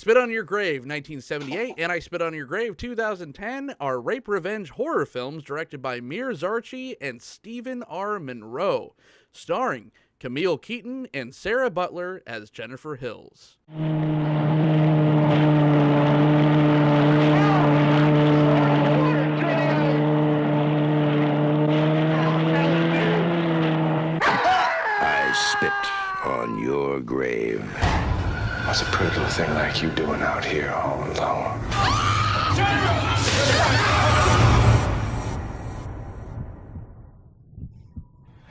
Spit on Your Grave, 1978, and I Spit on Your Grave, 2010, are rape revenge horror films directed by Mir Zarchi and Stephen R. Monroe, starring Camille Keaton and Sarah Butler as Jennifer Hills. I spit on your grave. What's a pretty little thing like you doing out here all alone?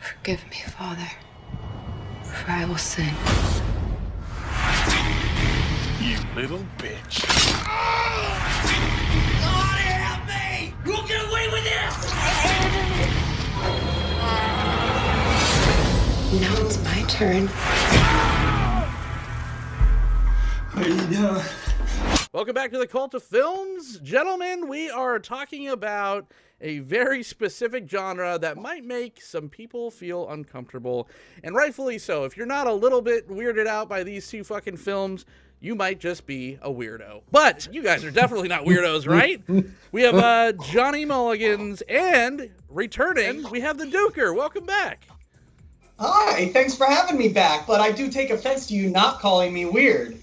Forgive me, Father, for I will sin. You little bitch. Somebody help me! You won't get away with this! Now it's my turn. What are you doing? Welcome back to the Cult of Films. Gentlemen, we are talking about a very specific genre that might make some people feel uncomfortable, and rightfully so. If you're not a little bit weirded out by these two fucking films, you might just be a weirdo. But you guys are definitely not weirdos, right? We have Johnny Mulligans, and returning, we have the Dooker. Welcome back. Hi, thanks for having me back, but I do take offense to you not calling me weird.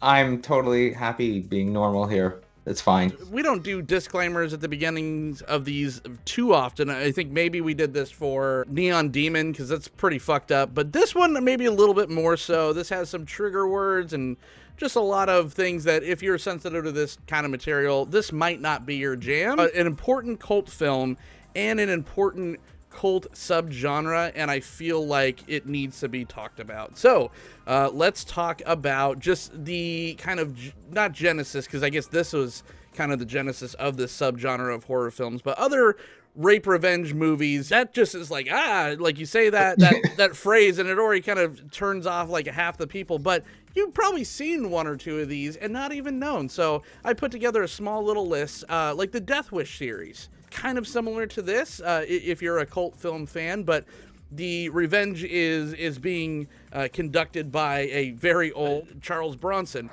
I'm totally happy being normal here. It's fine. We don't do disclaimers at the beginnings of these too often. I think maybe we did this for Neon Demon because that's pretty fucked up. But this one, maybe a little bit more so. This has some trigger words and just a lot of things that if you're sensitive to this kind of material, this might not be your jam. An important cult film and an important cult subgenre, and I feel like it needs to be talked about. So let's talk about just the kind of, not genesis, because I guess this was kind of the genesis of this subgenre of horror films, but other rape revenge movies. That just is like, like you say that phrase and it already kind of turns off like half the people, but you've probably seen one or two of these and not even known. So I put together a small little list, like the Death Wish series, kind of similar to this, if you're a cult film fan, but the revenge is being conducted by a very old Charles Bronson.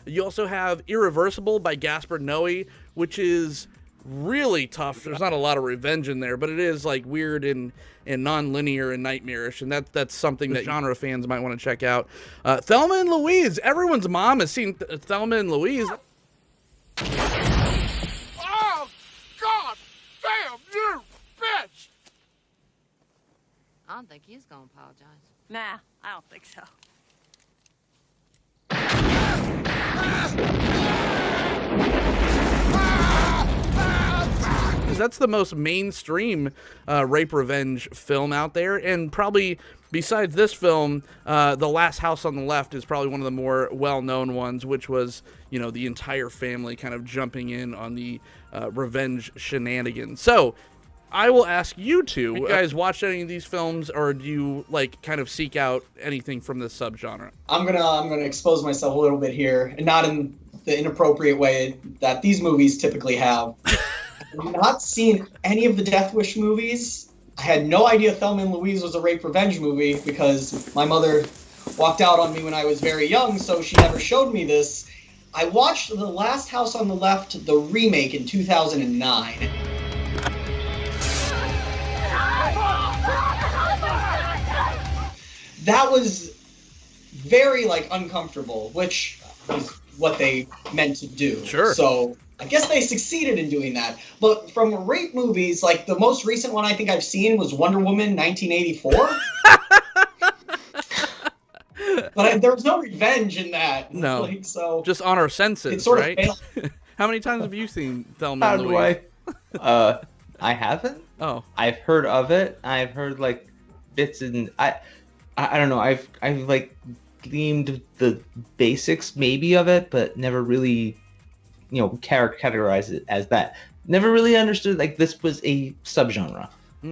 You also have Irreversible by Gaspar Noé, which is really tough. There's not a lot of revenge in there, but it is like weird and non-linear and nightmarish, and that's something that genre fans might want to check out. Thelma and Louise. Everyone's mom has seen Thelma and Louise. Oh, God damn you, bitch! I don't think he's gonna apologize. Nah, I don't think so. That's the most mainstream rape revenge film out there, and probably besides this film, The Last House on the Left is probably one of the more well-known ones, which was, you know, the entire family kind of jumping in on the revenge shenanigans. So I will ask you two, you guys watch any of these films, or do you like kind of seek out anything from this subgenre? I'm gonna expose myself a little bit here, and not in the inappropriate way that these movies typically have. I've not seen any of the Death Wish movies. I had no idea Thelma and Louise was a rape revenge movie because my mother walked out on me when I was very young, so she never showed me this. I watched The Last House on the Left, the remake, in 2009. That was very, uncomfortable, which is what they meant to do. Sure. So I guess they succeeded in doing that. But from rape movies, the most recent one I think I've seen was Wonder Woman 1984. But there was no revenge in that. No. So just on our senses, it sort right? of How many times have you seen Thelma and Louise? I haven't. Oh. I've heard of it. I've heard bits and I don't know. I've gleamed the basics maybe of it, but never really, categorized it as that. Never really understood this was a subgenre.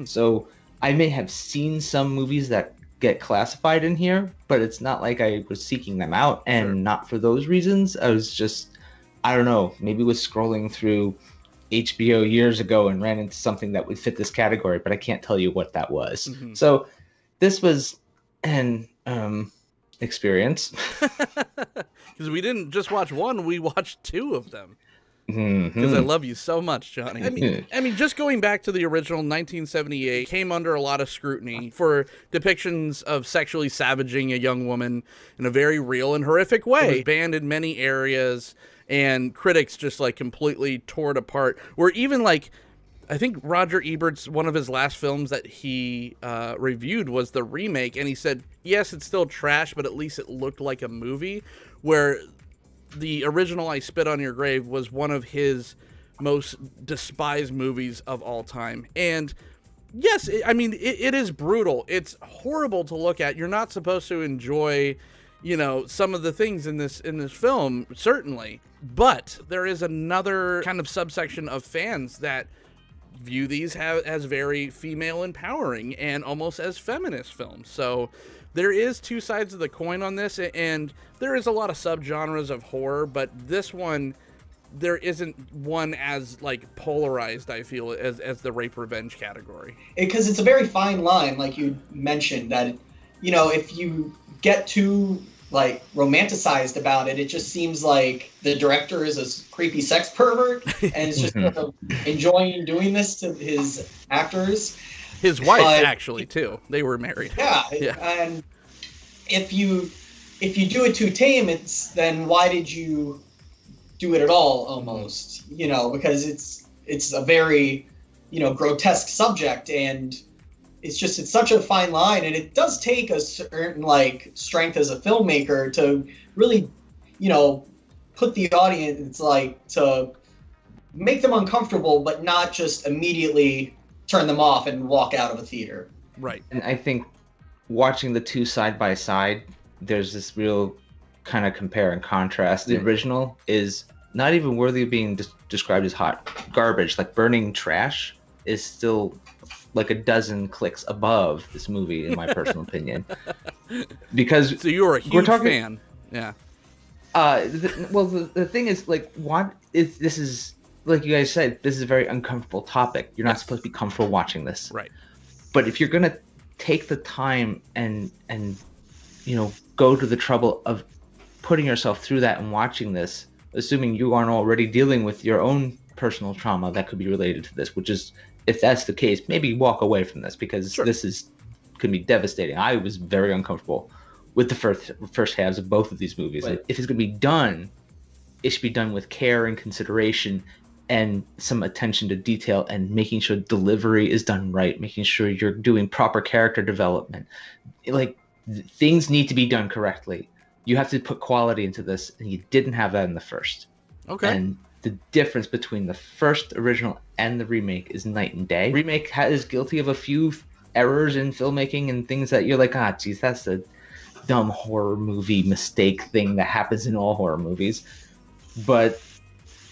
So I may have seen some movies that get classified in here, but it's not like I was seeking them out, and not for those reasons. I was just, I don't know, maybe was scrolling through HBO years ago and ran into something that would fit this category, but I can't tell you what that was. So this was an experience. Because we didn't just watch one, we watched two of them. Because I love you so much, Johnny. I mean, just going back to the original 1978, came under a lot of scrutiny for depictions of sexually savaging a young woman in a very real and horrific way. It was banned in many areas, and critics just like completely tore it apart. Where even like, I think Roger Ebert's, one of his last films that he reviewed was the remake, and he said, yes, it's still trash, but at least it looked like a movie. Where the original I Spit on Your Grave was one of his most despised movies of all time. And yes, it is brutal. It's horrible to look at. You're not supposed to enjoy, some of the things in this film, certainly. But there is another kind of subsection of fans that view these as very female empowering and almost as feminist films. So there is two sides of the coin on this, and there is a lot of subgenres of horror, but this one, there isn't one as like polarized, I feel, as the rape revenge category. Because it's a very fine line, like you mentioned, that, if you get too like romanticized about it, it just seems like the director is a creepy sex pervert and is just enjoying doing this to his actors. His wife, actually, too. They were married. Yeah. And if you do it too tame, then why did you do it at all, almost? Because it's a very, grotesque subject, and it's such a fine line, and it does take a certain like strength as a filmmaker to really, put the audience to make them uncomfortable, but not just immediately turn them off and walk out of a theater. Right. And I think watching the two side by side, there's this real kind of compare and contrast. The original is not even worthy of being described as hot garbage. Like Burning Trash is still like a dozen clicks above this movie, in my personal opinion. Because so you're a huge fan. Yeah. The thing is, like, this is, like you guys said, this is a very uncomfortable topic. You're not supposed to be comfortable watching this. Right. But if you're going to take the time and go to the trouble of putting yourself through that and watching this, assuming you aren't already dealing with your own personal trauma that could be related to this, which is, if that's the case, maybe walk away from this, because this could be devastating. I was very uncomfortable with the first halves of both of these movies. Right. If it's going to be done, it should be done with care and consideration and some attention to detail, and making sure delivery is done right, making sure you're doing proper character development. Like, things need to be done correctly. You have to put quality into this, and you didn't have that in the first. Okay. And the difference between the first original and the remake is night and day. Remake is guilty of a few errors in filmmaking and things that you're like, geez, that's a dumb horror movie mistake thing that happens in all horror movies. But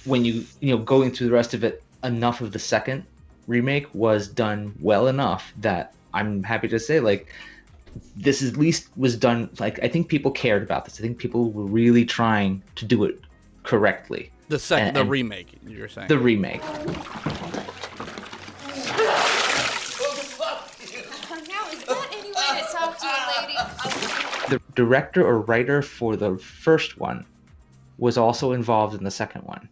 when going through the rest of it, enough of the second remake was done well enough that I'm happy to say, like, this at least was done. Like, I think people cared about this. I think people were really trying to do it correctly. The remake, you're saying? The remake. Now, is that any way to talk to a lady? The director or writer for the first one was also involved in the second one.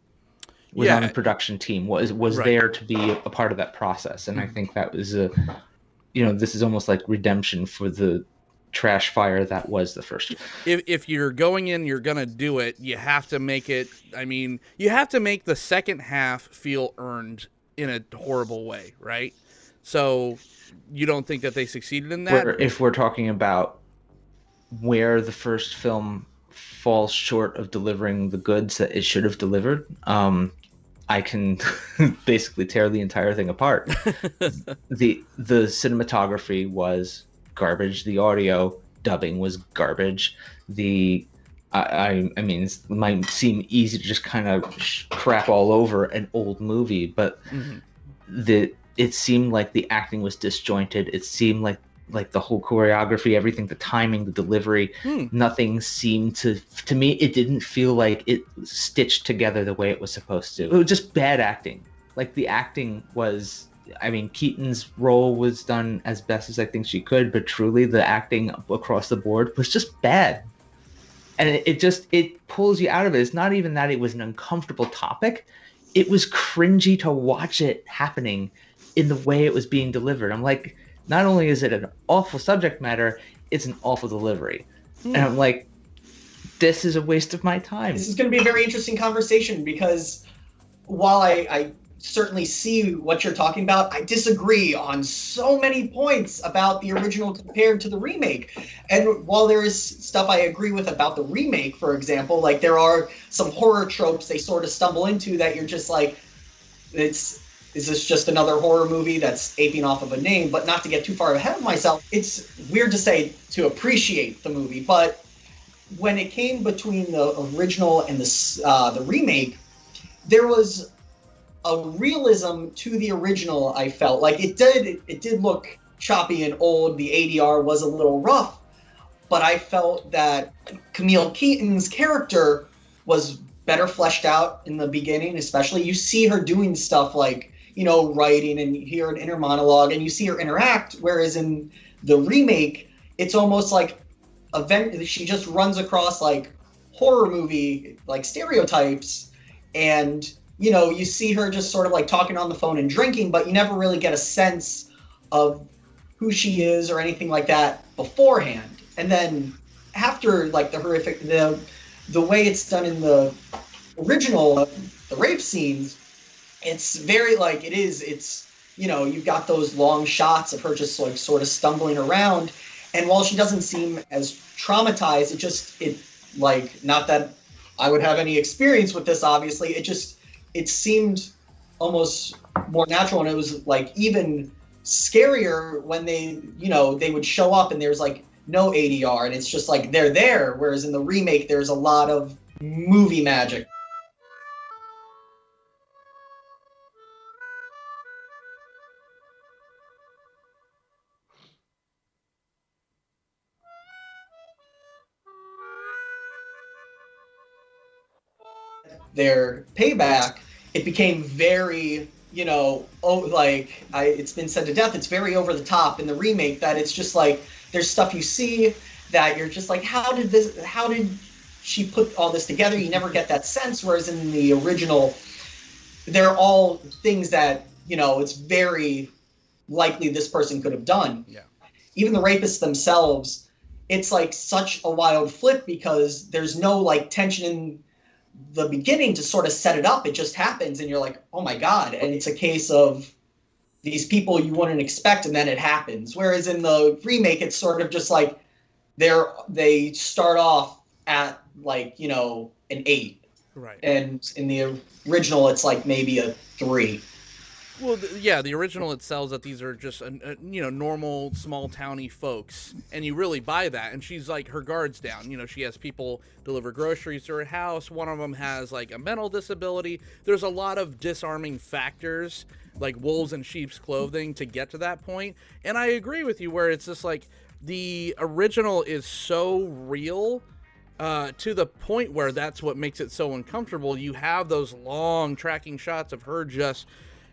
Was on the production team, was right there to be a part of that process. And I think that was this is almost like redemption for the trash fire that was the first. If you're going in, you're going to do it, you have to make it, you have to make the second half feel earned in a horrible way, right? So you don't think that they succeeded in that? If we're talking about where the first film falls short of delivering the goods that it should have delivered, I can basically tear the entire thing apart. The cinematography was garbage. The audio dubbing was garbage. It might seem easy to just kind of crap all over an old movie, but it seemed like the acting was disjointed. It seemed like the whole choreography, everything, the timing, the delivery, nothing seemed to me, it didn't feel like it was stitched together the way it was supposed to. It was just bad acting. Like the acting was, I mean, Keaton's role was done as best as I think she could, but truly the acting across the board was just bad. And it pulls you out of it. It's not even that it was an uncomfortable topic. It was cringy to watch it happening in the way it was being delivered. I'm like, not only is it an awful subject matter, it's an awful delivery. And I'm like, this is a waste of my time. This is going to be a very interesting conversation because while I certainly see what you're talking about, I disagree on so many points about the original compared to the remake. And while there is stuff I agree with about the remake, for example, like there are some horror tropes they sort of stumble into that you're just like, is this just another horror movie that's aping off of a name? But not to get too far ahead of myself, it's weird to say to appreciate the movie, but when it came between the original and the remake, there was a realism to the original. I felt like it did look choppy and old. The ADR was a little rough, but I felt that Camille Keaton's character was better fleshed out in the beginning. Especially, you see her doing stuff like, you know, writing, and you hear an inner monologue, and you see her interact. Whereas in the remake, it's almost like she just runs across like horror movie like stereotypes, and you know, you see her just sort of like talking on the phone and drinking, but you never really get a sense of who she is or anything like that beforehand. And then after like the horrific, the way it's done in the original, the rape scenes, it's very like it's, you know, you've got those long shots of her just like sort of stumbling around. And while she doesn't seem as traumatized, it like, not that I would have any experience with this, obviously, it seemed almost more natural, and it was like even scarier when they would show up and there's like no ADR, and it's just like they're there, whereas in the remake there's a lot of movie magic. Their payback, it became very, you know, it's been said to death, it's very over the top in the remake, that it's just like there's stuff you see that you're just like, how did she put all this together? You never get that sense, whereas in the original, they're all things that, you know, it's very likely this person could have done. Yeah. Even the rapists themselves, it's like such a wild flip because there's no like tension in the beginning to sort of set it up. It just happens and you're like, oh my God. And it's a case of these people you wouldn't expect, and then it happens. Whereas in the remake, it's sort of just like they start off at like, you know, an 8. Right. And in the original, it's like maybe a 3. Well, yeah, the original, it sells that these are just, you know, normal, small-towny folks, and you really buy that, and she's, like, her guard's down. You know, she has people deliver groceries to her house. One of them has, like, a mental disability. There's a lot of disarming factors, like wolves in sheep's clothing, to get to that point, and I agree with you where it's just, like, the original is so real to the point where that's what makes it so uncomfortable. You have those long tracking shots of her just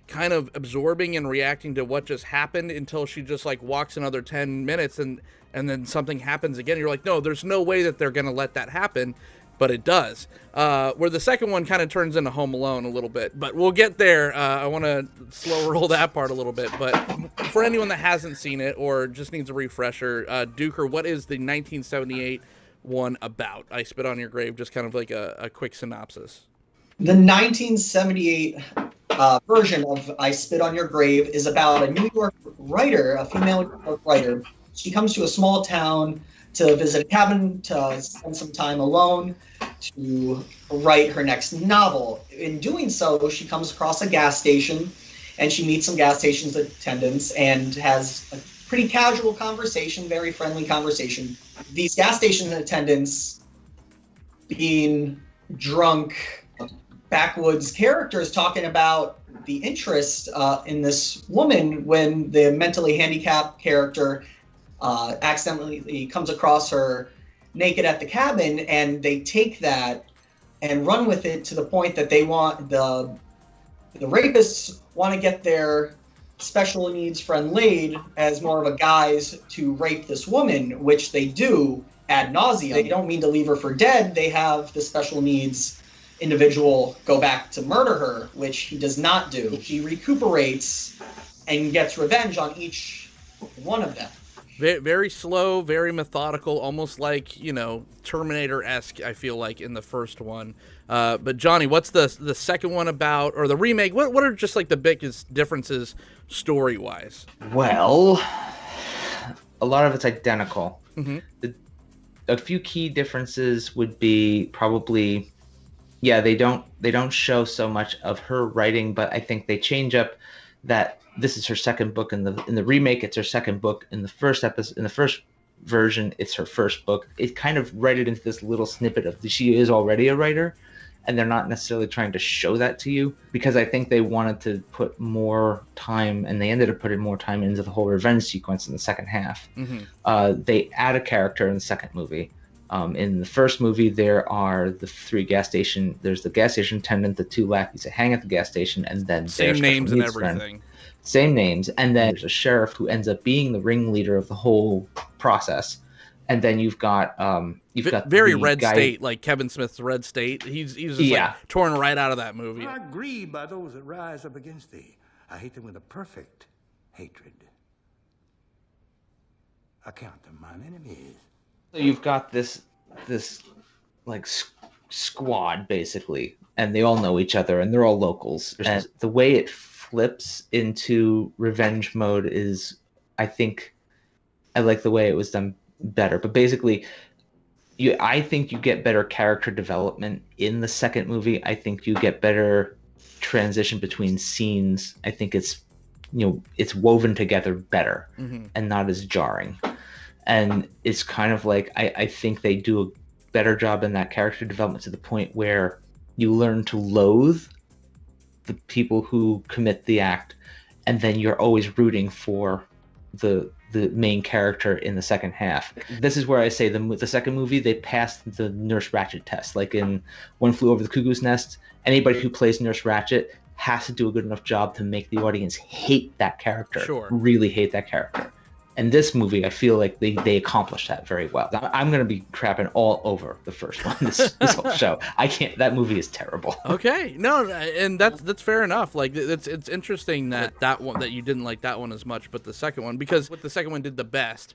kind of absorbing and reacting to what just happened until she just like walks another 10 minutes and then something happens again. You're like, no, there's no way that they're going to let that happen, but it does. Where the second one kind of turns into Home Alone a little bit, but we'll get there. I want to slow roll that part a little bit, but for anyone that hasn't seen it or just needs a refresher, Dooker, what is the 1978 one about? I Spit on Your Grave, just kind of like a quick synopsis. The 1978 version of I Spit on Your Grave is about a New York writer, a female New York writer. She comes to a small town to visit a cabin, to spend some time alone, to write her next novel. In doing so, she comes across a gas station, and she meets some gas station attendants and has a pretty casual conversation, very friendly conversation. These gas station attendants, being drunk, backwoods characters, talking about the interest in this woman when the mentally handicapped character accidentally comes across her naked at the cabin, and they take that and run with it to the point that they want the The rapists want to get their special needs friend laid as more of a guise to rape this woman, which they do ad nauseum. They don't mean to leave her for dead. They have the special needs individual go back to murder her, which he does not do. He recuperates and gets revenge on each one of them. Very slow, very methodical, almost like, Terminator-esque, I feel like, in the first one. But Johnny, what's the second one about, or the remake? What are just like the biggest differences story-wise? Well, a lot of it's identical. Mm-hmm. A few key differences would be probably, they don't show so much of her writing, but I think they change up that this is her second book in the remake. It's her second book in the first episode. In the first version, it's her first book. It kind of write it into this little snippet of she is already a writer, and they're not necessarily trying to show that to you, because I think they wanted to put more time, and they ended up putting more time into the whole revenge sequence in the second half. Mm-hmm. They add a character in the second movie. In the first movie, there are the three gas station. There's the gas station attendant, the two lackeys that hang at the gas station, and then same names and everything. Friend. Same names, and then there's a sheriff who ends up being the ringleader of the whole process. And then you've got very Red State, like Kevin Smith's Red State. He's just like torn right out of that movie. I grieve by those that rise up against thee. I hate them with a perfect hatred. I count them mine enemies. So you've got this like squad basically, and they all know each other, and they're all locals. And the way it flips into revenge mode is, I think, I like the way it was done better. But basically, I think you get better character development in the second movie. I think you get better transition between scenes. I think it's woven together better, mm-hmm. and not as jarring. And it's kind of like, I think they do a better job in that character development to the point where you learn to loathe the people who commit the act, and then you're always rooting for the main character in the second half. This is where I say the second movie, they passed the Nurse Ratched test. Like in One Flew Over the Cuckoo's Nest, anybody who plays Nurse Ratched has to do a good enough job to make the audience hate that character. Sure. Really hate that character. And this movie, I feel like they accomplished that very well. I'm going to be crapping all over the first one, this whole show. I can't. That movie is terrible. Okay, no, and that's fair enough. Like it's interesting that one, that you didn't like that one as much, but the second one, because what the second one did the best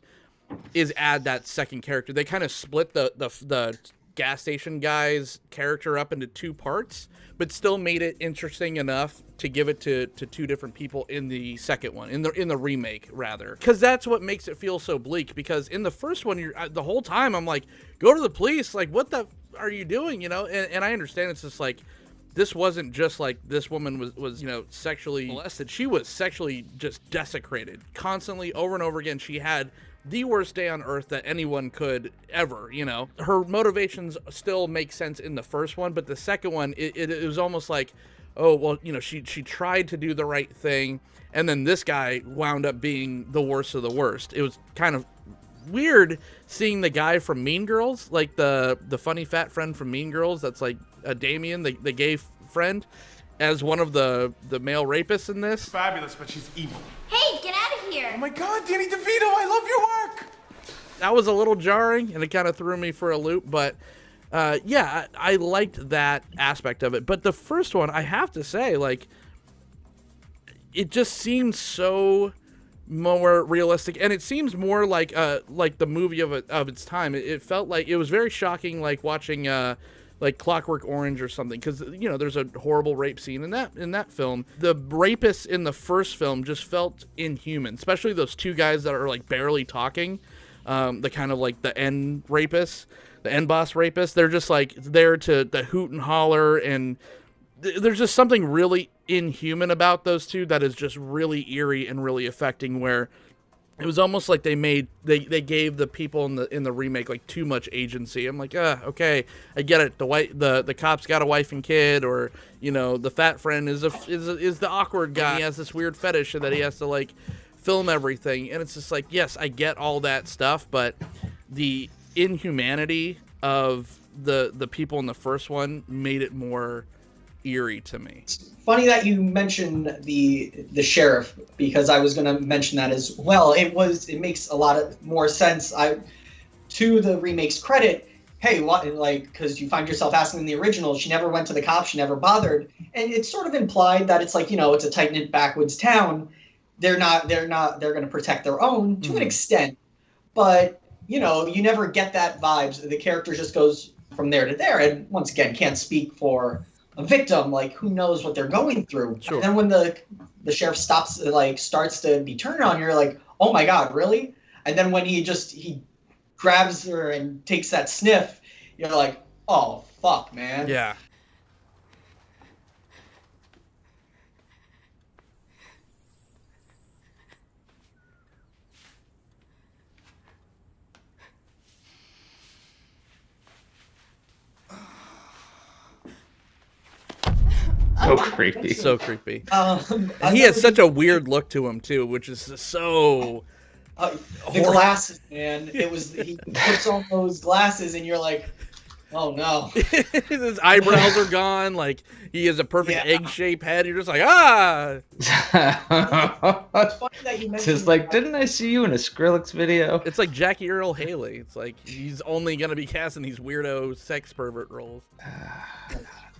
is add that second character. They kind of split the gas station guy's character up into two parts, but still made it interesting enough to give it to two different people in the second one, in the remake rather, because that's what makes it feel so bleak. Because in the first one, the whole time I'm like, go to the police, like what the are you doing, and I understand it's just like, this wasn't just like this woman was sexually molested. She was sexually just desecrated constantly, over and over again. She had the worst day on earth that anyone could ever, Her motivations still make sense in the first one, but the second one, it was almost like, oh, well, she tried to do the right thing, and then this guy wound up being the worst of the worst. It was kind of weird seeing the guy from Mean Girls, like the funny fat friend from Mean Girls, that's like Damien, the gay friend, as one of the male rapists in this. Fabulous, but she's evil. Hey, get out of here! Oh my God, Danny DeVito, I love your work! That was a little jarring, and it kind of threw me for a loop, but I liked that aspect of it. But the first one, I have to say, like, it just seems so more realistic, and it seems more like the movie of its time. It felt like it was very shocking, like watching like Clockwork Orange or something, because there's a horrible rape scene in that film. The rapists in the first film just felt inhuman, especially those two guys that are like barely talking, the kind of like the end rapists, the end boss rapists. They're just like there to hoot and holler, and there's just something really inhuman about those two that is just really eerie and really affecting, where it was almost like they gave the people in the remake like too much agency. I'm like, okay, I get it. The cop's got a wife and kid, or the fat friend is the awkward guy. He has this weird fetish that he has to like film everything, and it's just like, yes, I get all that stuff, but the inhumanity of the people in the first one made it more eerie to me. Funny that you mentioned the sheriff, because I was going to mention that as well. It makes a lot of more sense. To the remake's credit, hey, because you find yourself asking in the original, she never went to the cops, she never bothered, and it's sort of implied that it's like, it's a tight-knit backwoods town. They're going to protect their own to an extent, but you never get that vibes. The character just goes from there to there, and once again, can't speak for a victim, like who knows what they're going through. Sure. And then when the sheriff starts to be turned on, you're like, oh my god, really? And then when he grabs her and takes that sniff, you're like, oh fuck, man. Yeah. So creepy. So creepy. And he has such a weird look to him too, which is so. The glasses, man. He puts on those glasses, and you're like, oh no. His eyebrows are gone. Like he has a perfect egg-shaped head. You're just like, ah. It's funny that you mentioned. Just like, didn't I see you in a Skrillex video? It's like Jackie Earle Haley. It's like he's only gonna be cast in these weirdo sex pervert roles.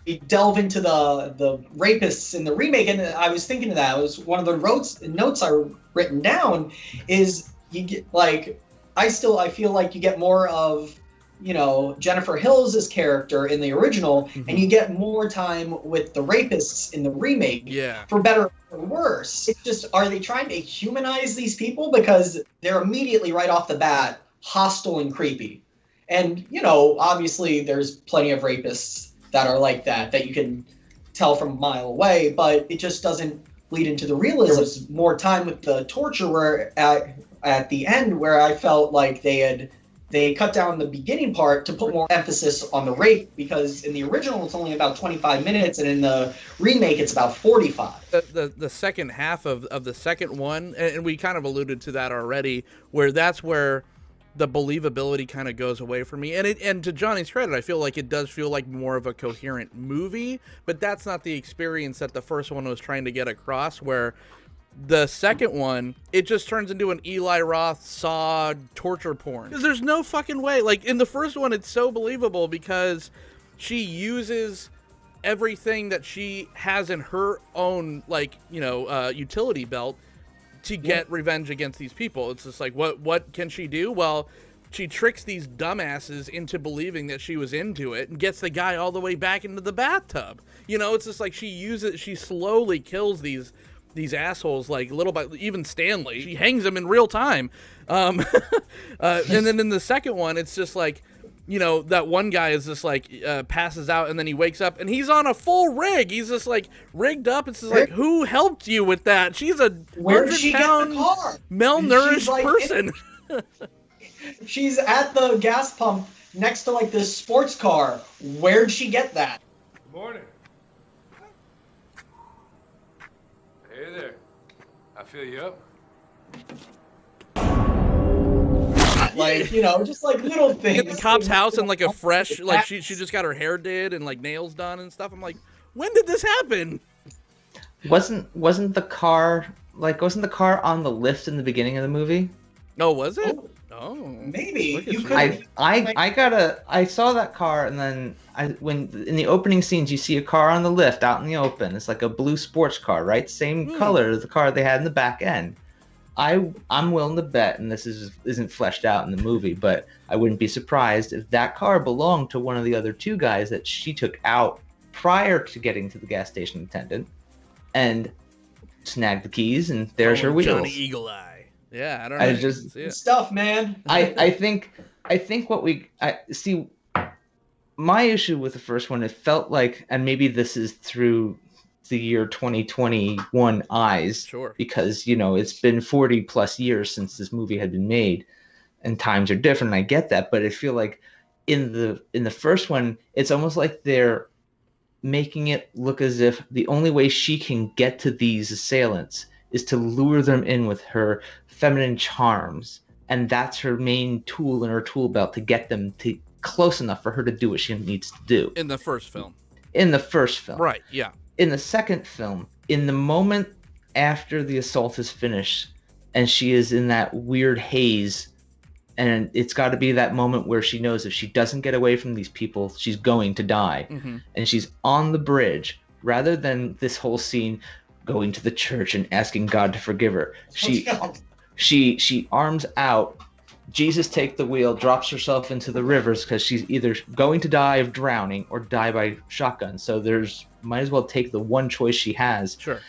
We delve into the rapists in the remake, and I was thinking of that. It was one of the notes I written down. Is you get I feel like you get more of Jennifer Hills' character in the original, and you get more time with the rapists in the remake. Yeah. For better or worse, it's just, are they trying to humanize these people, because they're immediately right off the bat hostile and creepy, and obviously there's plenty of rapists that are like that you can tell from a mile away, but it just doesn't bleed into the realism. There was more time with the torture where at the end where I felt like they cut down the beginning part to put more emphasis on the rape, because in the original it's only about 25 minutes and in the remake it's about 45. The second half of the second one, and we kind of alluded to that already, where that's where the believability kind of goes away for me. And to Johnny's credit, I feel like it does feel like more of a coherent movie, but that's not the experience that the first one was trying to get across, where the second one, it just turns into an Eli Roth Saw torture porn. Because there's no fucking way. Like, in the first one, it's so believable because she uses everything that she has in her own, utility belt to get revenge against these people. It's just like, what can she do? Well, she tricks these dumbasses into believing that she was into it and gets the guy all the way back into the bathtub. It's just like she slowly kills these assholes, like little by even Stanley. She hangs him in real time. And then in the second one, it's just like, that one guy is just like passes out, and then he wakes up and he's on a full rig. He's just like rigged up. It's just like, who helped you with that? She's a 100-pound malnourished person. She's at the gas pump next to this sports car. Where'd she get that? Good morning. Hey there. I fill you up. Just little things. Get the cop's house and a fresh, she just got her hair did and nails done and stuff. I'm like, when did this happen? Wasn't the car on the lift in the beginning of the movie? No, was it? Oh, maybe. I saw that car, and then when in the opening scenes you see a car on the lift out in the open. It's like a blue sports car, right? Same color as the car they had in the back end. I'm willing to bet, and this isn't fleshed out in the movie, but I wouldn't be surprised if that car belonged to one of the other two guys that she took out prior to getting to the gas station attendant, and snagged the keys, and there's her wheels. Johnny Eagle Eye. Yeah, I don't know. Good stuff, man. I think my issue with the first one, it felt like, and maybe this is through the year 2021 eyes, sure, because it's been 40 plus years since this movie had been made, and times are different. I get that, but I feel like in the first one, it's almost like they're making it look as if the only way she can get to these assailants is to lure them in with her feminine charms, and that's her main tool in her tool belt to get them to close enough for her to do what she needs to do. In the first film. in the first film. Right, yeah. In the second film, in the moment after the assault is finished and she is in that weird haze, and it's got to be that moment where she knows if she doesn't get away from these people, she's going to die. Mm-hmm. And she's on the bridge, rather than this whole scene going to the church and asking God to forgive her. She arms out, Jesus take the wheel, drops herself into the rivers because she's either going to die of drowning or die by shotgun. So might as well take the one choice she has. Sure.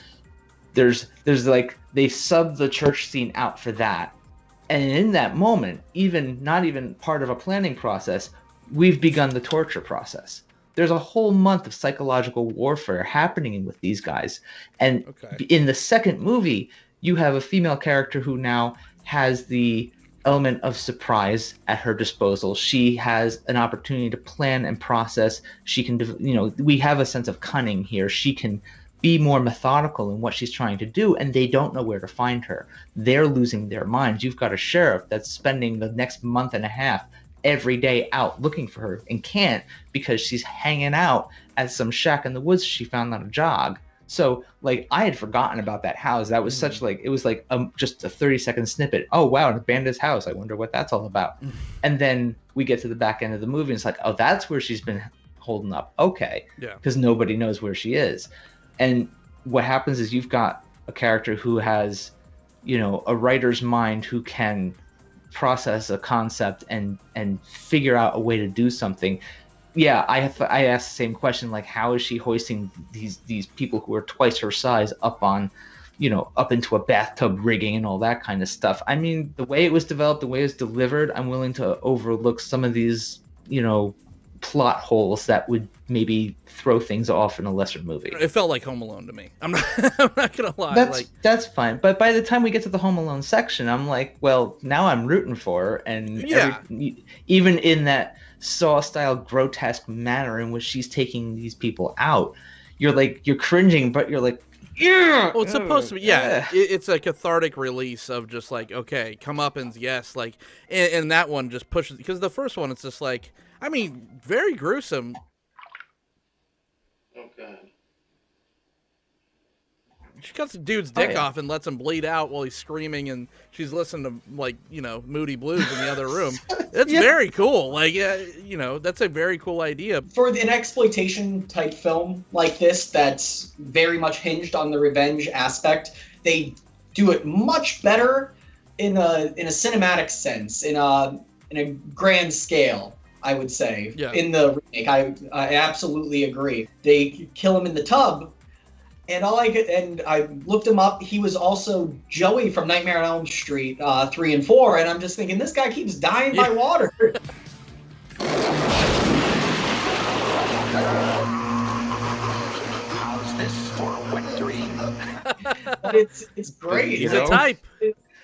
There's like, they sub the church scene out for that. And in that moment, not even part of a planning process, we've begun the torture process. There's a whole month of psychological warfare happening with these guys. And in the second movie, you have a female character who now has the element of surprise at her disposal. She has an opportunity to plan and process. She can, we have a sense of cunning here. She can be more methodical in what she's trying to do, and they don't know where to find her. They're losing their minds. You've got a sheriff that's spending the next month and a half every day out looking for her and can't because she's hanging out at some shack in the woods she found on a jog. So, like, I had forgotten about that house. That was such, like, it was like just a 30-second snippet. Oh, wow, an abandoned house. I wonder what that's all about. And then we get to the back end of the movie, and it's like, oh, that's where she's been holding up. Okay. Yeah. Because nobody knows where she is. And what happens is you've got a character who has, a writer's mind who can process a concept and figure out a way to do something. Yeah, I asked the same question, like, how is she hoisting these people who are twice her size up on, up into a bathtub rigging and all that kind of stuff? I mean, the way it was developed, the way it's delivered, I'm willing to overlook some of these, plot holes that would maybe throw things off in a lesser movie. It felt like Home Alone to me. I'm not gonna lie. That's fine. But by the time we get to the Home Alone section, I'm like, well, now I'm rooting for her. And even in that Saw-style grotesque manner in which she's taking these people out, you're cringing, but you're like, yeah. Well, it's supposed to be, yeah. It's a cathartic release of just like, okay, comeuppance, yes. Like, and that one just pushes, because the first one, it's just like, I mean, very gruesome. Oh, God. She cuts the dude's dick off and lets him bleed out while he's screaming, and she's listening to, like, Moody Blues in the other room. That's very cool. Like, that's a very cool idea. For an exploitation type film like this that's very much hinged on the revenge aspect, they do it much better in a cinematic sense, in a grand scale, I would say. Yeah. In the remake, I absolutely agree. They kill him in the tub. And I looked him up. He was also Joey from Nightmare on Elm Street 3 and 4, and I'm just thinking, this guy keeps dying by water. How's this for a wet dream? But it's great. He's a type.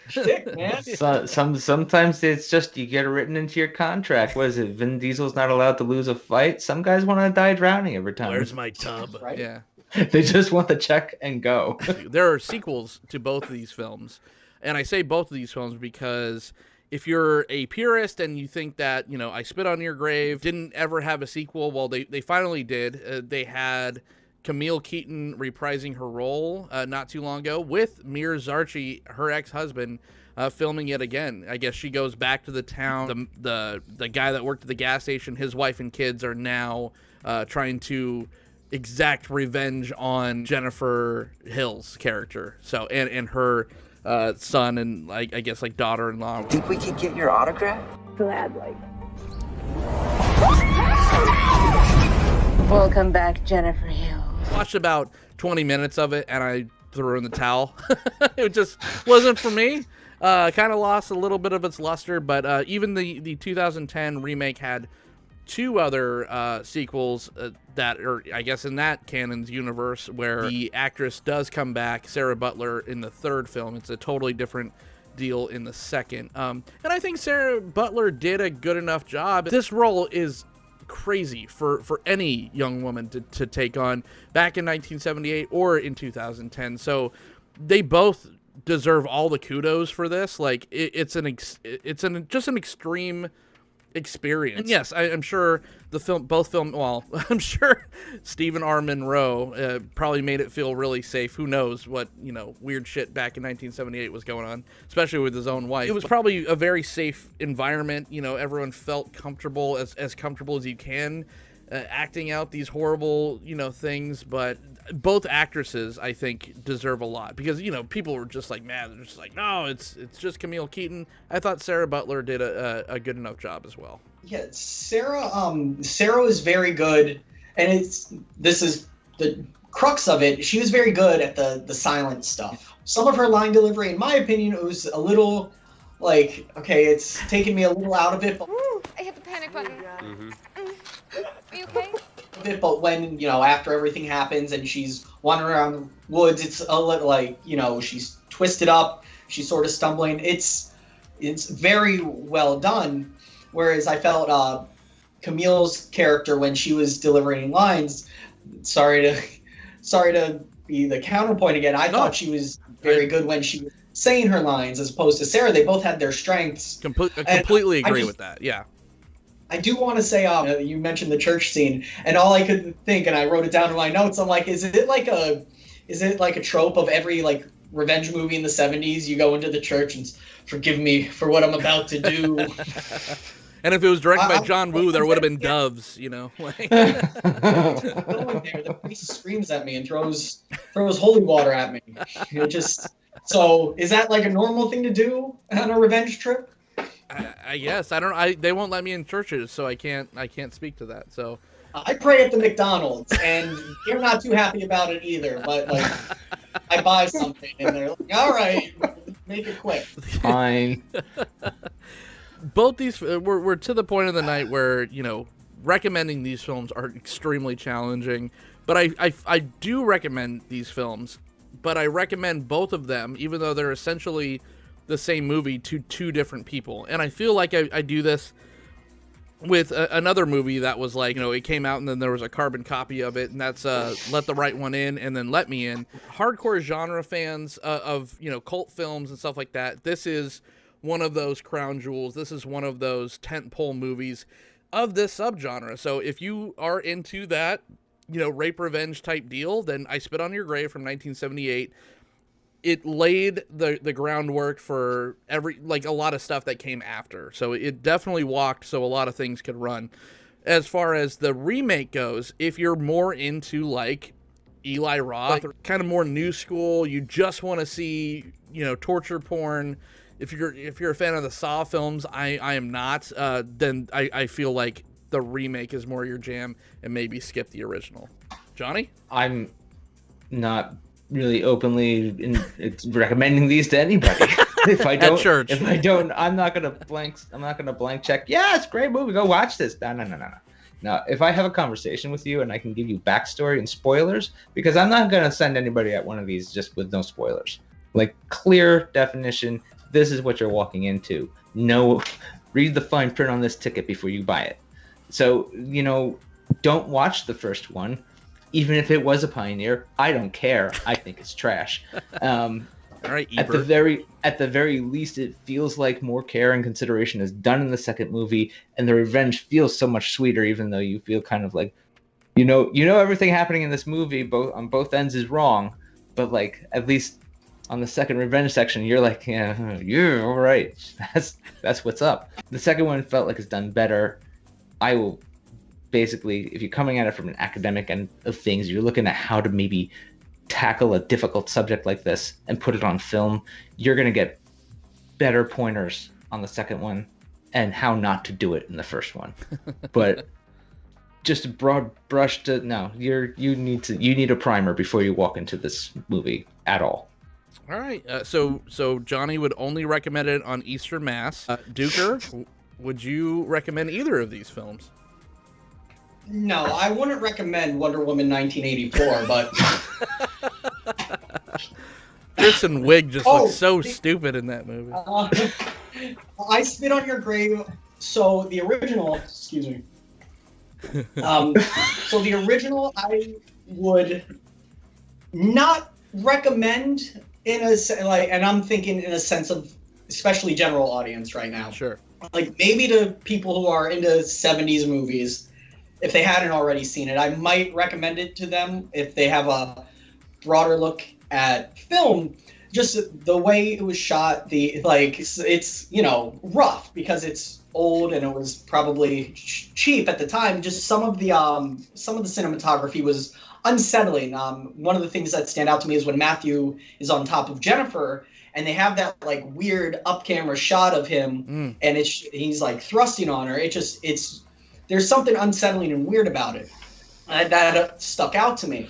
Shit, man. Sometimes it's just you get it written into your contract. What is it? Vin Diesel's not allowed to lose a fight. Some guys want to die drowning every time. Where's my tub? Right? Yeah. They just want the check and go. There are sequels to both of these films. And I say both of these films because if you're a purist and you think that, I Spit on Your Grave didn't ever have a sequel, well, they finally did. They had Camille Keaton reprising her role not too long ago with Mir Zarchi, her ex-husband, filming it again. I guess she goes back to the town. The guy that worked at the gas station, his wife and kids are now trying to exact revenge on Jennifer Hill's character. So and her son and I guess like daughter-in-law. Think we could get your autograph? Gladly. Welcome back, Jennifer Hill. Watched about 20 minutes of it and I threw in the towel. It just wasn't for me. Kind of lost a little bit of its luster, but even the 2010 remake had two other sequels that are, I guess, in that canon's universe where the actress does come back, Sarah Butler, in the third film. It's a totally different deal in the second. And I think Sarah Butler did a good enough job. This role is crazy for any young woman to take on back in 1978 or in 2010. So they both deserve all the kudos for this. Like, it's just an extreme experience. And yes, I'm sure I'm sure Stephen R. Monroe probably made it feel really safe. Who knows what, weird shit back in 1978 was going on, especially with his own wife. It was probably a very safe environment. Everyone felt comfortable, as comfortable as you can, acting out these horrible, things. But both actresses, I think, deserve a lot because, people were just like, man, they're just like, no, it's just Camille Keaton. I thought Sarah Butler did a good enough job as well. Yeah, Sarah is very good, and this is the crux of it. She was very good at the silent stuff. Some of her line delivery, in my opinion, it was a little like, okay, it's taken me a little out of it. But I hit the panic button. Mm-hmm. Are you okay? But when, after everything happens and she's wandering around the woods, it's a little like, she's twisted up, she's sort of stumbling. It's very well done. Whereas I felt Camille's character, when she was delivering lines, sorry to be the counterpoint again, I thought she was very good when she was saying her lines, as opposed to Sarah. They both had their strengths. Completely agree with that, yeah. I do want to say, you mentioned the church scene, and all I could think, and I wrote it down in my notes, I'm like, is it like a trope of every, like, revenge movie in the 70s? You go into the church and forgive me for what I'm about to do. And if it was directed by John Woo, there would have been doves, Like. The priest screams at me and throws holy water at me. So is that like a normal thing to do on a revenge trip? I guess. I don't. They won't let me in churches, so I can't speak to that. So I pray at the McDonald's, and they're not too happy about it either. But like, I buy something, and they're like, "All right, make it quick." Fine. Both these we're to the point of the night where recommending these films are extremely challenging. But I do recommend these films, but I recommend both of them, even though they're essentially the same movie, to two different people. And I feel like I do this with another movie that was like, it came out and then there was a carbon copy of it, and that's Let the Right One In and then Let Me In. Hardcore genre fans of cult films and stuff like that, this is one of those crown jewels. This is one of those tentpole movies of this subgenre. So if you are into that, rape revenge type deal, then I Spit on Your Grave from 1978. It laid the groundwork for a lot of stuff that came after. So it definitely walked so a lot of things could run. As far as the remake goes, if you're more into like Eli Roth, kind of more new school, you just want to see, torture porn. If you're a fan of the Saw films, I am not, then I feel like the remake is more your jam, and maybe skip the original. Johnny? I'm not really openly recommending these to anybody. If I don't, at church. If I don't, I'm not gonna blank check. Yeah, it's a great movie. Go watch this. No. Now, if I have a conversation with you and I can give you backstory and spoilers, because I'm not gonna send anybody at one of these just with no spoilers. Like clear definition. This is what you're walking into. No, read the fine print on this ticket before you buy it. So, don't watch the first one. Even if it was a pioneer, I don't care. I think it's trash. All right, at the very least, it feels like more care and consideration is done in the second movie, and the revenge feels so much sweeter, even though you feel kind of like, everything happening in this movie on both ends is wrong, but like at least on the second revenge section, you're like, yeah, you're all right. That's what's up. The second one felt like it's done better. I will. Basically, if you're coming at it from an academic end of things, you're looking at how to maybe tackle a difficult subject like this and put it on film, you're going to get better pointers on the second one and how not to do it in the first one. But just a broad brush you need a primer before you walk into this movie at all. All right. So Johnny would only recommend it on Easter Mass. Dooker, would you recommend either of these films? No, I wouldn't recommend Wonder Woman 1984, but Kristen Wiig just looks so stupid in that movie. I Spit on Your Grave. So the original, excuse me. So the original, I would not recommend and I'm thinking in a sense of especially general audience right now. Sure. Like maybe to people who are into 70s movies, if they hadn't already seen it, I might recommend it to them if they have a broader look at film. Just the way it was shot, it's rough because it's old and it was probably cheap at the time. Just some of the cinematography was unsettling. One of the things that stand out to me is when Matthew is on top of Jennifer and they have that like weird up camera shot of him and he's like thrusting on her. There's something unsettling and weird about it. That stuck out to me.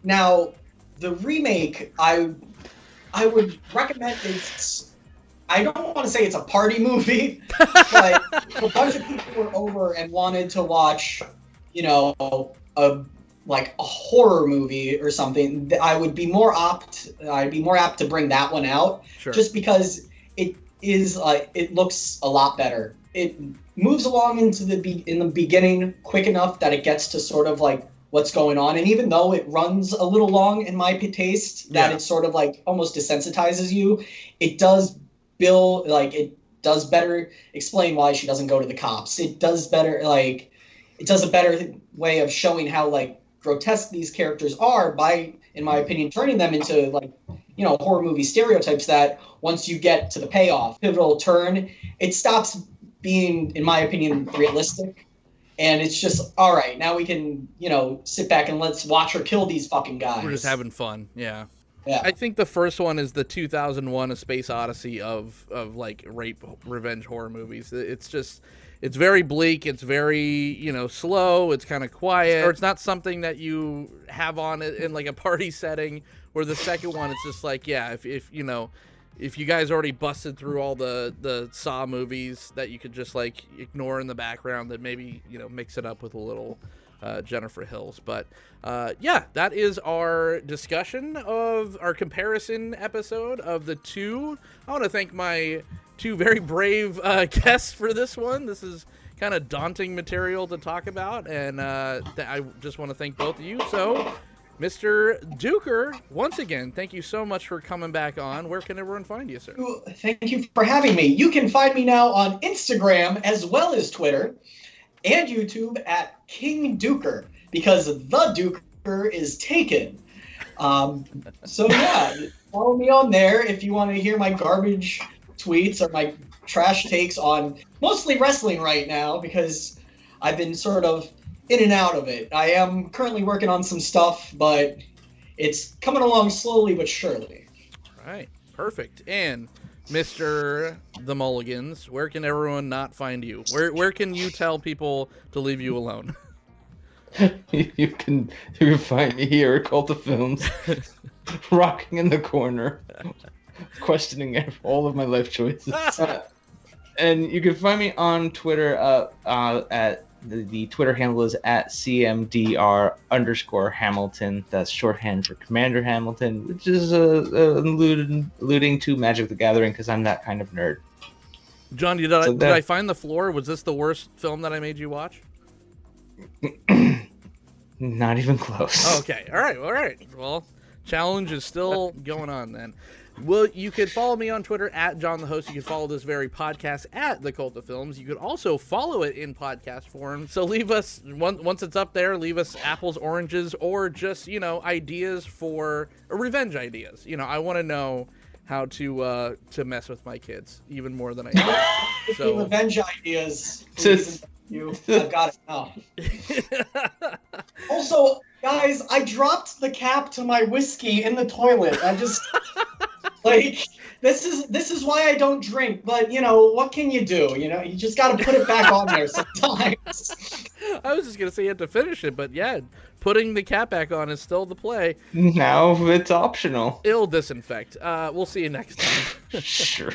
Now, the remake, I would recommend I don't want to say it's a party movie, but a bunch of people were over and wanted to watch, a horror movie or something. I'd be more apt to bring that one out, sure. Just because it looks a lot better. It moves along in the beginning quick enough that it gets to sort of like what's going on, and even though it runs a little long in my taste, that it sort of like almost desensitizes you, it does better explain why she doesn't go to the cops. It does a better way of showing how like grotesque these characters are by, in my opinion, turning them into like horror movie stereotypes that once you get to the payoff, pivotal turn, it stops being, in my opinion, realistic. And it's just, all right, now we can, sit back and let's watch her kill these fucking guys. We're just having fun, yeah. Yeah. I think the first one is the 2001 A Space Odyssey of like rape revenge horror movies. It's very bleak, it's very, slow, it's kind of quiet, or it's not something that you have on in like a party setting, where the second one, it's just like, yeah, if you guys already busted through all the Saw movies that you could just like ignore in the background, that maybe mix it up with a little Jennifer Hills. But that is our discussion of our comparison episode of the two. I want to thank my two very brave guests for this one. This is kind of daunting material to talk about, and I just want to thank both of you. So, Mr. Dooker, once again, thank you so much for coming back on. Where can everyone find you, sir? Thank you for having me. You can find me now on Instagram as well as Twitter and YouTube at King Dooker, because the Dooker is taken. So yeah, follow me on there if you want to hear my garbage tweets or my trash takes on mostly wrestling right now, because I've been sort of in and out of it. I am currently working on some stuff, but it's coming along slowly but surely. All right, perfect. And Mr. The Mulligans, where can everyone not find you? Where can you tell people to leave you alone? You can find me here at Cult of Films, rocking in the corner, questioning all of my life choices. And you can find me on Twitter at the Twitter handle is at CMDR_Hamilton. That's shorthand for Commander Hamilton, which is alluding to Magic the Gathering, because I'm that kind of nerd. John, did I find the floor? Was this the worst film that I made you watch? Not even close. Okay. All right. Well, challenge is still going on then. Well, you could follow me on Twitter at John the Host. You can follow this very podcast at The Cult of Films. You could also follow it in podcast form. So leave us, once it's up there, leave us apples, oranges, or just, ideas for revenge ideas. I want to know how to mess with my kids even more than I do. So revenge ideas, please. I've got it now. Also, guys, I dropped the cap to my whiskey in the toilet. I just this is why I don't drink. But what can you do? You just got to put it back on there sometimes. I was just gonna say you have to finish it, but yeah, putting the cap back on is still the play. Now it's optional. It'll disinfect. We'll see you next time. Sure.